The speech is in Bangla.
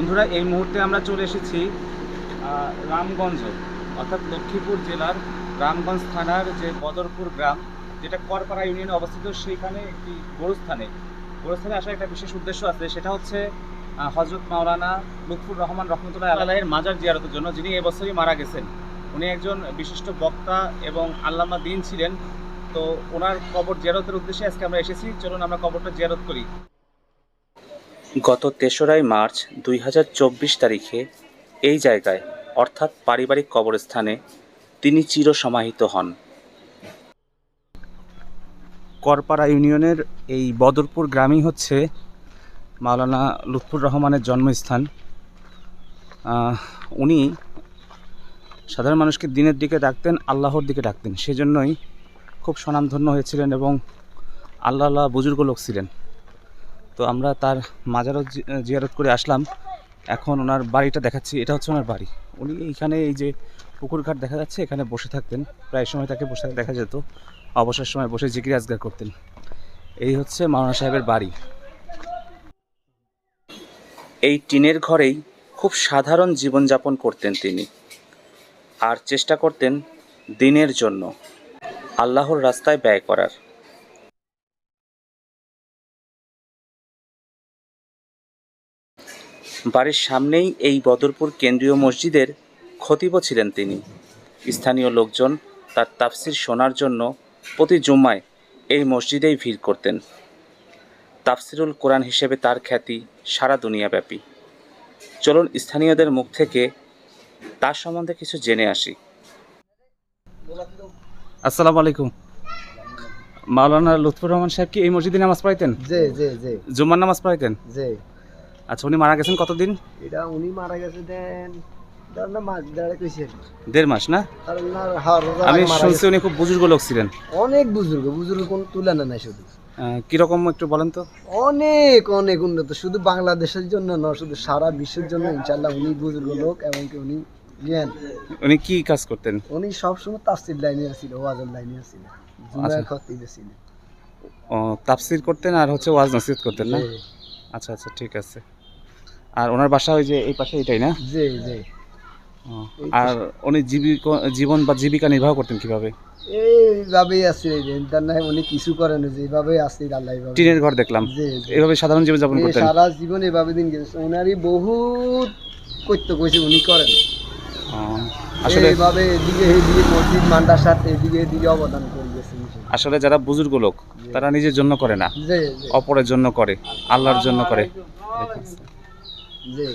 বন্ধুরা, এই মুহূর্তে আমরা চলে এসেছি রামগঞ্জ, অর্থাৎ লক্ষ্মীপুর জেলার রামগঞ্জ থানার যে বদরপুর গ্রাম, যেটা করপাড়া ইউনিয়নে অবস্থিত, সেইখানে একটি গোরস্থানে আসার একটা বিশেষ উদ্দেশ্য আছে। সেটা হচ্ছে হজরত মাওলানা লুৎফুর রহমান রহমতুল্লাহ আলাইহির মাজার জিয়ারতের জন্য, যিনি এবছরই মারা গেছেন। উনি একজন বিশিষ্ট বক্তা এবং আল্লামা দ্বীন ছিলেন। তো ওনার কবর জিয়ারতের উদ্দেশ্যে আজকে আমরা এসেছি। চলুন আমরা কবরটা জিয়ারত করি। গত ৩রা মার্চ ২০২৪ তারিখে এই জায়গায়, অর্থাৎ পারিবারিক কবরস্থানে তিনি চিরসমাহিত হন। করপাড়া ইউনিয়নের এই বদরপুর গ্রামই হচ্ছে মাওলানা লুৎফুর রহমানের জন্মস্থান। উনি সাধারণ মানুষকে দিনের দিকে ডাকতেন, আল্লাহর দিকে ডাকতেন। সেজন্যই খুব স্বনামধন্য হয়েছিলেন এবং আল্লাহ বুজুর্গ লোক ছিলেন। তো আমরা তার মাজারও জিয়ারত করে আসলাম। এখন ওনার বাড়িটা দেখাচ্ছি। এটা হচ্ছে ওনার বাড়ি। উনি এইখানে, এই যে পুকুর ঘাট দেখা যাচ্ছে, এখানে বসে থাকতেন। প্রায় সময় তাকে বসে থাকতে দেখা যেত। অবসর সময় বসে জিকির আজগার করতেন। এই হচ্ছে মাওলানা সাহেবের বাড়ি। এই টিনের ঘরেই খুব সাধারণ জীবনযাপন করতেন তিনি, আর চেষ্টা করতেন দিনের জন্য আল্লাহর রাস্তায় ব্যয় করার। বাড়ির সামনেই এই বদরপুর কেন্দ্রীয় মসজিদের খতিবও ছিলেন তিনি। স্থানীয় লোকজন তার তাফসির শোনার জন্য প্রতি জুম্মায় এই মসজিদেই ভিড় করতেন। তাফসিরুল কোরআন হিসেবে তার খ্যাতি সারা দুনিয়াব্যাপী। চলুন স্থানীয়দের মুখ থেকে তার সম্বন্ধে কিছু জেনে আসি। আসসালামু আলাইকুম। মাওলানা লুৎফুর রহমান সাহেব কি এই মসজিদে নামাজ পড়াইতেন? জি জি জি। জুম্মার নামাজ পড়াইতেন? জি। আচ্ছা, উনি মারা গেছেন কতদিন? এটা উনি মারা গেছে দেন না মাস দেড় কইছেন। 1.5 মাস না? আমি শুনছি উনি খুব বুজুর্গ লোক ছিলেন। অনেক বুজুর্গ কোন তুলনা নাই শুধু। কিরকম একটু বলেন তো? অনেক অনেক উন্নত, শুধু বাংলাদেশের জন্য না, শুধু সারা বিশ্বের জন্য ইনশাআল্লাহ উনি বুজুর্গ লোক। এবং কি উনি জ্ঞান। উনি কি কাজ করতেন? উনি সবসময় তাফসীর লাইনে ছিল, ওয়াজের লাইনে ছিল, জুমার খতিব ছিল। ও, তাফসীর করতেন আর হচ্ছে ওয়াজ নসিহত করতেন না? আচ্ছা আচ্ছা, ঠিক আছে। আর ওনার বাসা ওই যে এই পাশে, এটাই না? জি জি। আর উনি জীবন বা জীবিকা নির্বাহ করতেন কিভাবে? এইভাবেই আছে, তার নাই উনি কিছু করেন, যেভাবে আছে আল্লাহ এইভাবে। টিনের ঘর দেখলাম, এইভাবে সাধারণ জীবন যাপন করতেন। সারা জীবন এভাবে দিন গেছে। উনারই বহুত করতে কইছে, উনি করেন আসলে এইভাবে। এদিকে মসজিদ মাদ্রাসা, এদিকে অবদান করে গেছে। আসলে যারা বুজুর্গ লোক, তারা নিজের জন্য করে না, অপরের জন্য করে, আল্লাহর জন্য করে। জি।